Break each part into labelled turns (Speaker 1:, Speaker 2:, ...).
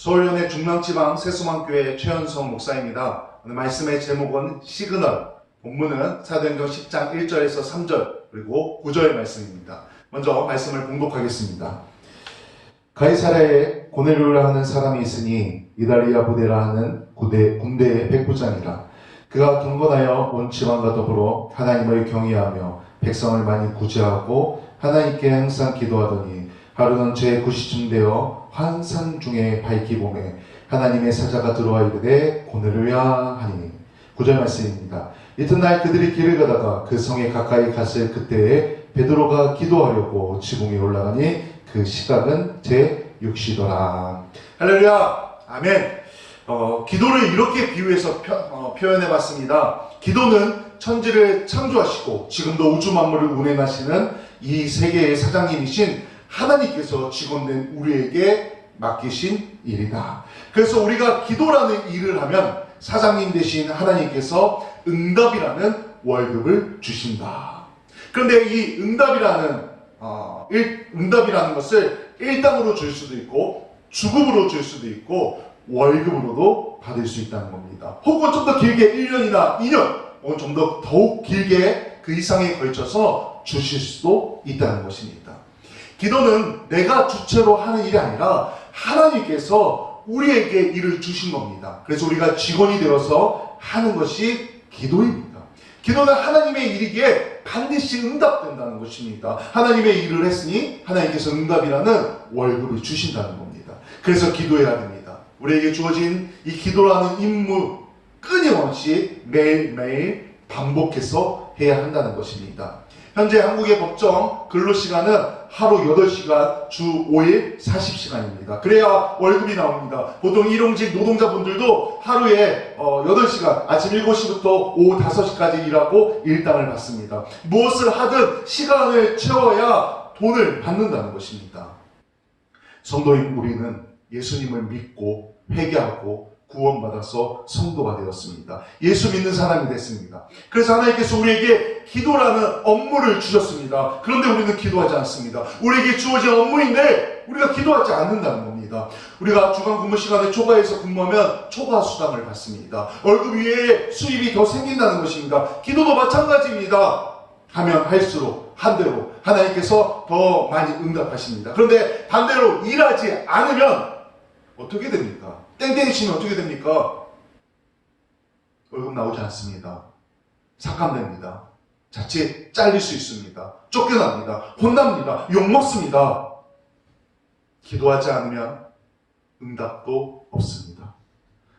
Speaker 1: 서울연의 중랑지방 세수만교회 최현성 목사입니다. 오늘 말씀의 제목은 시그널, 본문은 사도행전 10장 1절에서 3절 그리고 9절의 말씀입니다. 먼저 말씀을 봉독하겠습니다. 가이사랴에 고넬료라 하는 사람이 있으니 이달리아 부대라 하는 군대의 백부장이라. 그가 경건하여 온 지방과 더불어 하나님을 경외하며 백성을 많이 구제하고 하나님께 항상 기도하더니 하루는 제9시쯤 되어 환상 중에 밝기 봄에 하나님의 사자가 들어와 이르되 고넬료야 하니. 9절 말씀입니다. 이튿날 그들이 길을 가다가 그 성에 가까이 갔을 그때에 베드로가 기도하려고 지붕에 올라가니 그 시각은 제6시더라. 할렐루야, 아멘. 기도를 이렇게 비유해서 표현해봤습니다. 기도는 천지를 창조하시고 지금도 우주 만물을 운행하시는 이 세계의 사장님이신 하나님께서 직원된 우리에게 맡기신 일이다. 그래서 우리가 기도라는 일을 하면 사장님 되신 하나님께서 응답이라는 월급을 주신다. 그런데 이 응답이라는 것을 일당으로 줄 수도 있고 주급으로 줄 수도 있고 월급으로도 받을 수 있다는 겁니다. 혹은 좀 더 길게 1년이나 2년 혹은 좀 더 더욱 길게 그 이상에 걸쳐서 주실 수도 있다는 것입니다. 기도는 내가 주체로 하는 일이 아니라 하나님께서 우리에게 일을 주신 겁니다. 그래서 우리가 직원이 되어서 하는 것이 기도입니다. 기도는 하나님의 일이기에 반드시 응답된다는 것입니다. 하나님의 일을 했으니 하나님께서 응답이라는 월급을 주신다는 겁니다. 그래서 기도해야 됩니다. 우리에게 주어진 이 기도라는 임무 끊임없이 매일매일 반복해서 해야 한다는 것입니다. 현재 한국의 법정 근로시간은 하루 8시간, 주 5일 40시간입니다. 그래야 월급이 나옵니다. 보통 일용직 노동자분들도 하루에 8시간, 아침 7시부터 오후 5시까지 일하고 일당을 받습니다. 무엇을 하든 시간을 채워야 돈을 받는다는 것입니다. 성도인 우리는 예수님을 믿고 회개하고 구원받아서 성도가 되었습니다. 예수 믿는 사람이 됐습니다. 그래서 하나님께서 우리에게 기도라는 업무를 주셨습니다. 그런데 우리는 기도하지 않습니다. 우리에게 주어진 업무인데 우리가 기도하지 않는다는 겁니다. 우리가 주간 근무 시간에 초과해서 근무하면 초과 수당을 받습니다. 월급 위에 수입이 더 생긴다는 것입니다. 기도도 마찬가지입니다. 하면 할수록 한대로 하나님께서 더 많이 응답하십니다. 그런데 반대로 일하지 않으면 어떻게 됩니까? 땡땡이 치면 어떻게 됩니까? 월급 나오지 않습니다. 삭감됩니다. 자칫 잘릴 수 있습니다. 쫓겨납니다. 혼납니다. 욕먹습니다. 기도하지 않으면 응답도 없습니다.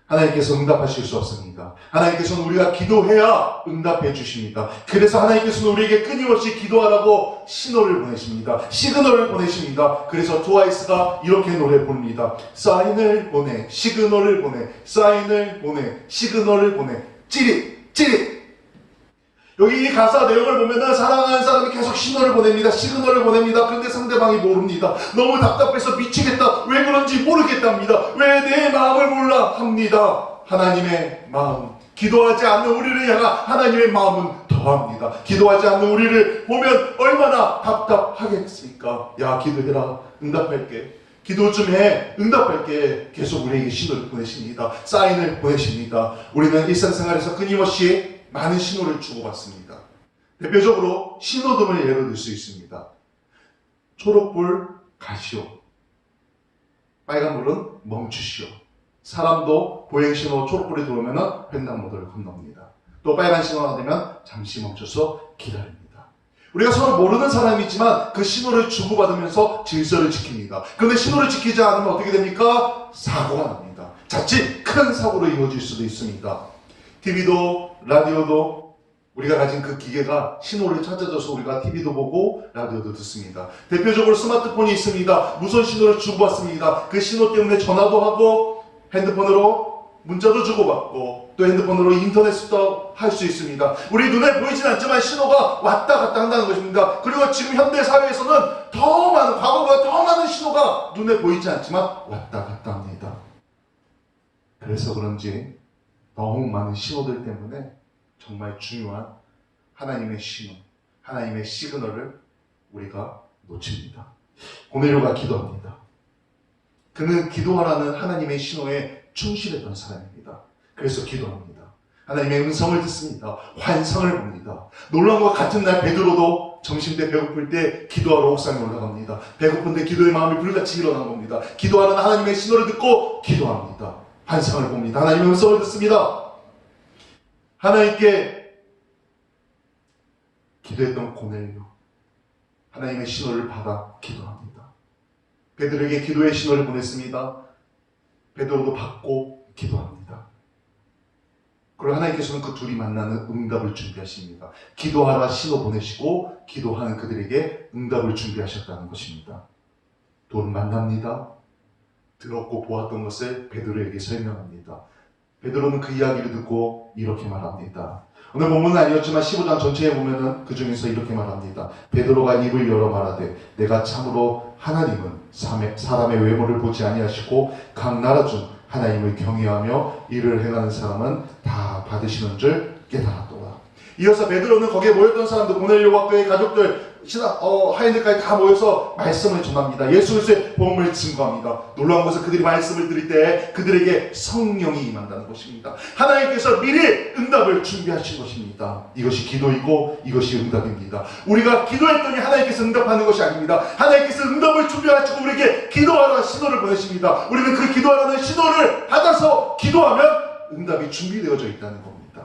Speaker 1: 하나님께서 응답하실 수 없습니다. 하나님께서는 우리가 기도해야 응답해 주십니다. 그래서 하나님께서는 우리에게 끊임없이 기도하라고 신호를 보내십니다. 시그널을 보내십니다. 그래서 트와이스가 이렇게 노래 부릅니다. 사인을 보내, 시그널을 보내, 사인을 보내, 시그널을 보내, 찌릿, 찌릿. 여기 이 가사 내용을 보면은 사랑하는 사람이 계속 신호를 보냅니다. 시그널을 보냅니다. 그런데 상대방이 모릅니다. 너무 답답해서 미치겠다. 왜 그런지 모르겠답니다. 왜 내 마음을 몰라 합니다. 하나님의 마음, 기도하지 않는 우리를 향한 하나님의 마음은 더합니다. 기도하지 않는 우리를 보면 얼마나 답답하겠습니까? 야, 기도해라. 응답할게. 기도 좀 해. 응답할게. 계속 우리에게 신호를 보내십니다. 사인을 보내십니다. 우리는 일상생활에서 끊임없이 많은 신호를 주고받습니다. 대표적으로 신호등을 예로 들 수 있습니다. 초록불 가시오. 빨간불은 멈추시오. 사람도 보행신호 초록불이 들어오면 횡단보도를 건넙니다. 또 빨간 신호가 되면 잠시 멈춰서 기다립니다. 우리가 서로 모르는 사람이지만 그 신호를 주고받으면서 질서를 지킵니다. 그런데 신호를 지키지 않으면 어떻게 됩니까? 사고가 납니다. 자칫 큰 사고로 이어질 수도 있습니다. TV도 라디오도 우리가 가진 그 기계가 신호를 찾아줘서 우리가 TV도 보고 라디오도 듣습니다. 대표적으로 스마트폰이 있습니다. 무선 신호를 주고받습니다. 그 신호 때문에 전화도 하고 핸드폰으로 문자도 주고받고 또 핸드폰으로 인터넷도 할 수 있습니다. 우리 눈에 보이진 않지만 신호가 왔다 갔다 한다는 것입니다. 그리고 지금 현대 사회에서는 더 많은, 과거보다 더 많은 신호가 눈에 보이지 않지만 왔다 갔다 합니다. 그래서 그런지 너무 많은 신호들 때문에 정말 중요한 하나님의 신호, 하나님의 시그널을 우리가 놓칩니다. 고넬료가 기도합니다. 그는 기도하라는 하나님의 신호에 충실했던 사람입니다. 그래서 기도합니다. 하나님의 음성을 듣습니다. 환상을 봅니다. 놀라운 것 같은 날 베드로도 점심때 배고플 때 기도하러 옥상에 올라갑니다. 배고픈데 기도의 마음이 불같이 일어난 겁니다. 기도하는 하나님의 신호를 듣고 기도합니다. 환상을 봅니다. 하나님의 음성을 듣습니다. 하나님께 기도했던 고넬료, 하나님의 신호를 받아 기도합니다. 베드로에게 기도의 신호를 보냈습니다. 베드로도 받고 기도합니다. 그리고 하나님께서는 그 둘이 만나는 응답을 준비하십니다. 기도하라 신호 보내시고 기도하는 그들에게 응답을 준비하셨다는 것입니다. 둘은 만납니다. 들었고 보았던 것을 베드로에게 설명합니다. 베드로는 그 이야기를 듣고 이렇게 말합니다. 오늘 본문은 아니었지만 15장 전체에 보면은 그 중에서 이렇게 말합니다. 베드로가 입을 열어 말하되 내가 참으로 하나님은 사람의 외모를 보지 아니하시고 각 나라 중 하나님을 경외하며 이를 행하는 사람은 다 받으시는 줄 깨달았도다. 이어서 베드로는 거기에 모였던 사람들, 고넬료와 그의 가족들, 하인들까지 다 모여서 말씀을 전합니다. 예수 그리스도의 복음을 증거합니다. 놀라운 것은 그들이 말씀을 드릴 때 그들에게 성령이 임한다는 것입니다. 하나님께서 미리 응답을 준비하신 것입니다. 이것이 기도이고 이것이 응답입니다. 우리가 기도했더니 하나님께서 응답하는 것이 아닙니다. 하나님께서 응답을 준비하시고 우리에게 기도하라 신호를 보내십니다. 우리는 그 기도하라는 신호를 받아서 기도하면 응답이 준비되어져 있다는 겁니다.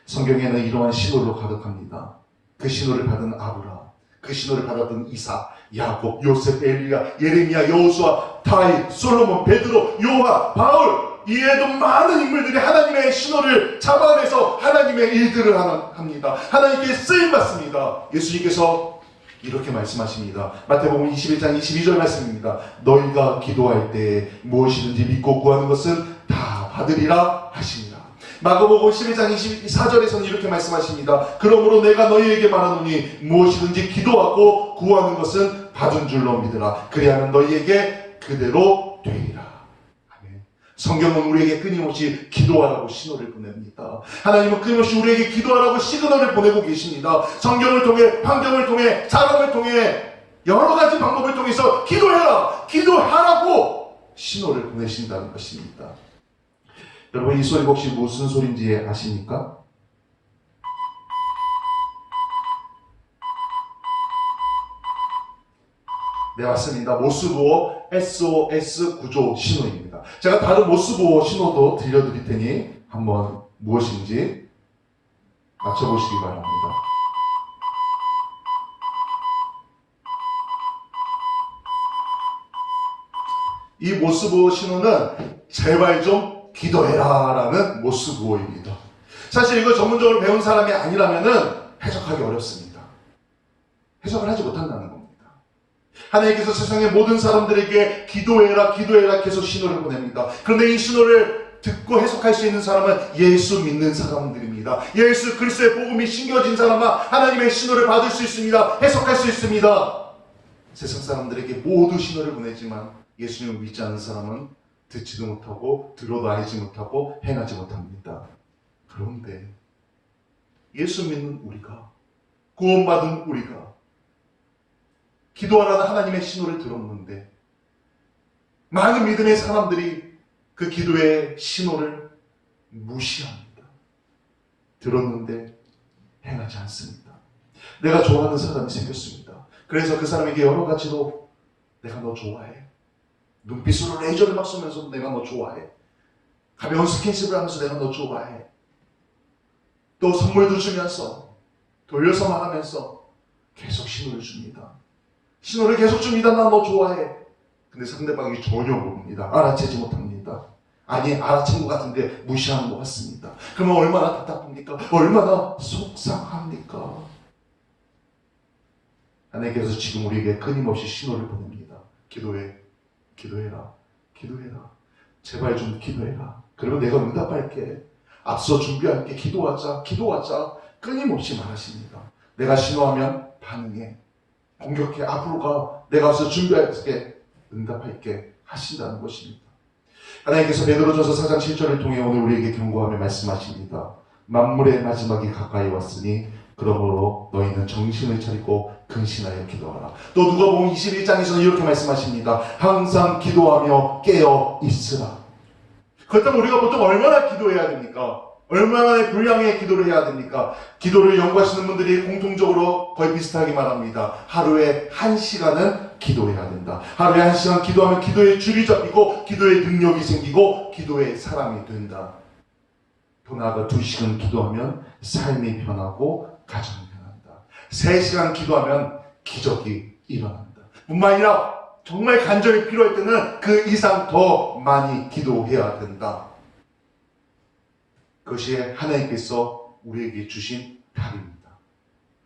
Speaker 1: 성경에는 이러한 신호로 가득합니다. 그 신호를 받은 아브라함, 그 신호를 받았던 이삭, 야곱, 요셉, 엘리야, 예레미야, 여호수아, 다윗, 솔로몬, 베드로, 요한, 바울, 이외에도 많은 인물들이 하나님의 신호를 잡아내서 하나님의 일들을 합니다. 하나님께 쓰임받습니다. 예수님께서 이렇게 말씀하십니다. 마태복음 21장 22절 말씀입니다. 너희가 기도할 때 무엇이든지 믿고 구하는 것은 다 받으리라 하십니다. 마가복음 11장 24절에서는 이렇게 말씀하십니다. 그러므로 내가 너희에게 말하노니 무엇이든지 기도하고 구하는 것은 받은 줄로 믿으라. 그리하면 너희에게 그대로 되리라. 아멘. 성경은 우리에게 끊임없이 기도하라고 신호를 보냅니다. 하나님은 끊임없이 우리에게 기도하라고 시그널을 보내고 계십니다. 성경을 통해, 환경을 통해, 사람을 통해, 여러 가지 방법을 통해서 기도해라, 기도하라고 신호를 보내신다는 것입니다. 여러분 이 소리가 혹시 무슨 소리인지 아십니까? 네, 맞습니다. 모스부호 SOS 구조 신호입니다. 제가 다른 모스부호 신호도 들려드릴 테니 한번 무엇인지 맞춰보시기 바랍니다. 이 모스부호 신호는 제발 좀 기도해라 라는 모스부호입니다. 사실 이거 전문적으로 배운 사람이 아니라면은 해석하기 어렵습니다. 해석을 하지 못한다는 겁니다. 하나님께서 세상의 모든 사람들에게 기도해라 기도해라 계속 신호를 보냅니다. 그런데 이 신호를 듣고 해석할 수 있는 사람은 예수 믿는 사람들입니다. 예수 그리스도의 복음이 심겨진 사람은 하나님의 신호를 받을 수 있습니다. 해석할 수 있습니다. 세상 사람들에게 모두 신호를 보내지만 예수님을 믿지 않는 사람은 듣지도 못하고 들어도 알지 못하고 행하지 못합니다. 그런데 예수 믿는 우리가, 구원받은 우리가 기도하라는 하나님의 신호를 들었는데 많은 믿음의 사람들이 그 기도의 신호를 무시합니다. 들었는데 행하지 않습니다. 내가 좋아하는 사람이 생겼습니다. 그래서 그 사람에게 여러 가지로 내가 너 좋아해, 눈빛으로 레이저를 막 쏘면서 내가 너 좋아해, 가벼운 스킨십을 하면서 내가 너 좋아해, 또 선물도 주면서 돌려서 말하면서 계속 신호를 줍니다. 신호를 계속 줍니다. 나 너 좋아해. 근데 상대방이 전혀 모릅니다. 알아채지 못합니다. 아니 알아챈 것 같은데 무시하는 것 같습니다. 그러면 얼마나 답답합니까? 얼마나 속상합니까? 하나님께서 지금 우리에게 끊임없이 신호를 보냅니다. 기도해, 기도해라, 기도해라. 제발 좀 기도해라. 그러면 내가 응답할게. 앞서 준비할게. 기도하자, 기도하자. 끊임없이 말하십니다. 내가 신호하면 반응해. 공격해. 앞으로 가. 내가 앞서 준비할게. 응답할게. 하신다는 것입니다. 하나님께서 베드로전서 4장 7절을 통해 오늘 우리에게 경고하며 말씀하십니다. 만물의 마지막이 가까이 왔으니 그러므로 너희는 정신을 차리고 근신하여 기도하라. 또 누가복음 21장에서는 이렇게 말씀하십니다. 항상 기도하며 깨어 있으라. 그렇다면 우리가 보통 얼마나 기도해야 됩니까? 얼마나 분량의 기도를 해야 됩니까? 기도를 연구하시는 분들이 공통적으로 거의 비슷하게 말합니다. 하루에 1시간은 기도해야 된다. 하루에 1시간 기도하면 기도의 줄이 잡히고 기도의 능력이 생기고 기도의 사람이 된다. 더 나아가 2시간 기도하면 삶이 변하고 가정이 변한다. 3시간 기도하면 기적이 일어난다. 뿐만 아니라 정말 간절히 필요할 때는 그 이상 더 많이 기도해야 된다. 그것이 하나님께서 우리에게 주신 답입니다.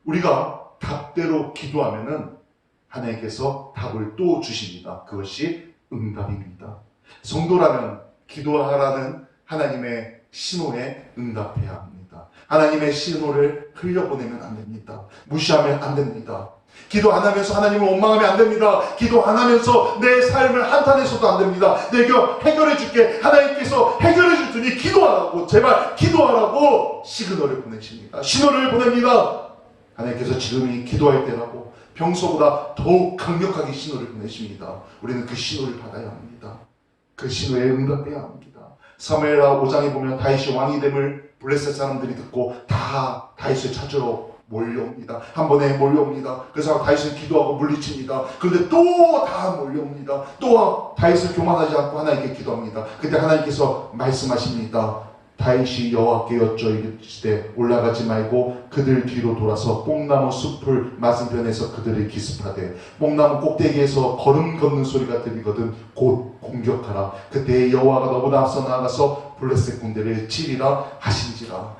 Speaker 1: 우리가 답대로 기도하면은 하나님께서 답을 또 주십니다. 그것이 응답입니다. 성도라면 기도하라는 하나님의 신호에 응답해야 합니다. 하나님의 신호를 흘려보내면 안 됩니다. 무시하면 안 됩니다. 기도 안 하면서 하나님을 원망하면 안 됩니다. 기도 안 하면서 내 삶을 한탄해서도 안 됩니다. 내가 해결해 줄게. 하나님께서 해결해 줄 테니 기도하라고, 제발 기도하라고 시그널을 보내십니다. 신호를 보냅니다. 하나님께서 지금이 기도할 때라고 평소보다 더욱 강력하게 신호를 보내십니다. 우리는 그 신호를 받아야 합니다. 그 신호에 응답해야 합니다. 사무엘하 5장에 보면 다윗이 왕이 됨을 블레셋 사람들이 듣고 다 다윗을 찾으러 몰려옵니다. 한 번에 몰려옵니다. 그래서 다윗을 기도하고 물리칩니다. 그런데 또 다 몰려옵니다. 또 다윗을 교만하지 않고 하나님께 기도합니다. 그때 하나님께서 말씀하십니다. 다윗이 여호와께 여쭈어 이르시되 올라가지 말고 그들 뒤로 돌아서 뽕나무 숲을 맞은편에서 그들을 기습하되 뽕나무 꼭대기에서 걸음 걷는 소리가 들리거든 곧 공격하라. 그때 여호와가 너보다 앞서 나아가서 블레셋 군대를 치리라 하신지라.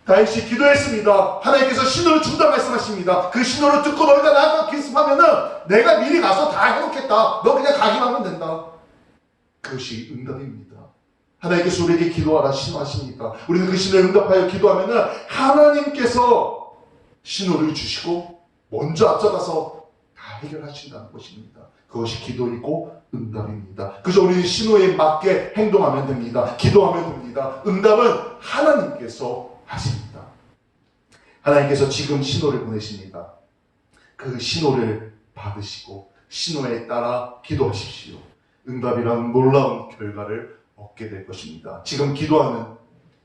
Speaker 1: 다윗이 기도했습니다. 하나님께서 신호를 준다 말씀하십니다. 그 신호를 듣고 너희가 나아가 기습하면은 내가 미리 가서 다 해놓겠다. 너 그냥 가기만 하면 된다. 그것이 응답입니다. 하나님께서 우리에게 기도하라 신호하십니까? 우리는 그 신호에 응답하여 기도하면은 하나님께서 신호를 주시고 먼저 앞서가서 다 해결하신다는 것입니다. 그것이 기도이고 응답입니다. 그래서 우리는 신호에 맞게 행동하면 됩니다. 기도하면 됩니다. 응답은 하나님께서 하십니다. 하나님께서 지금 신호를 보내십니다. 그 신호를 받으시고 신호에 따라 기도하십시오. 응답이란 놀라운 결과를 얻게 될 것입니다. 지금 기도하는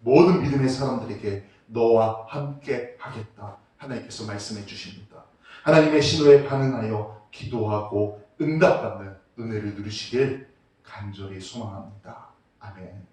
Speaker 1: 모든 믿음의 사람들에게 너와 함께 하겠다. 하나님께서 말씀해 주십니다. 하나님의 신호에 반응하여 기도하고 응답받는 은혜를 누리시길 간절히 소망합니다. 아멘.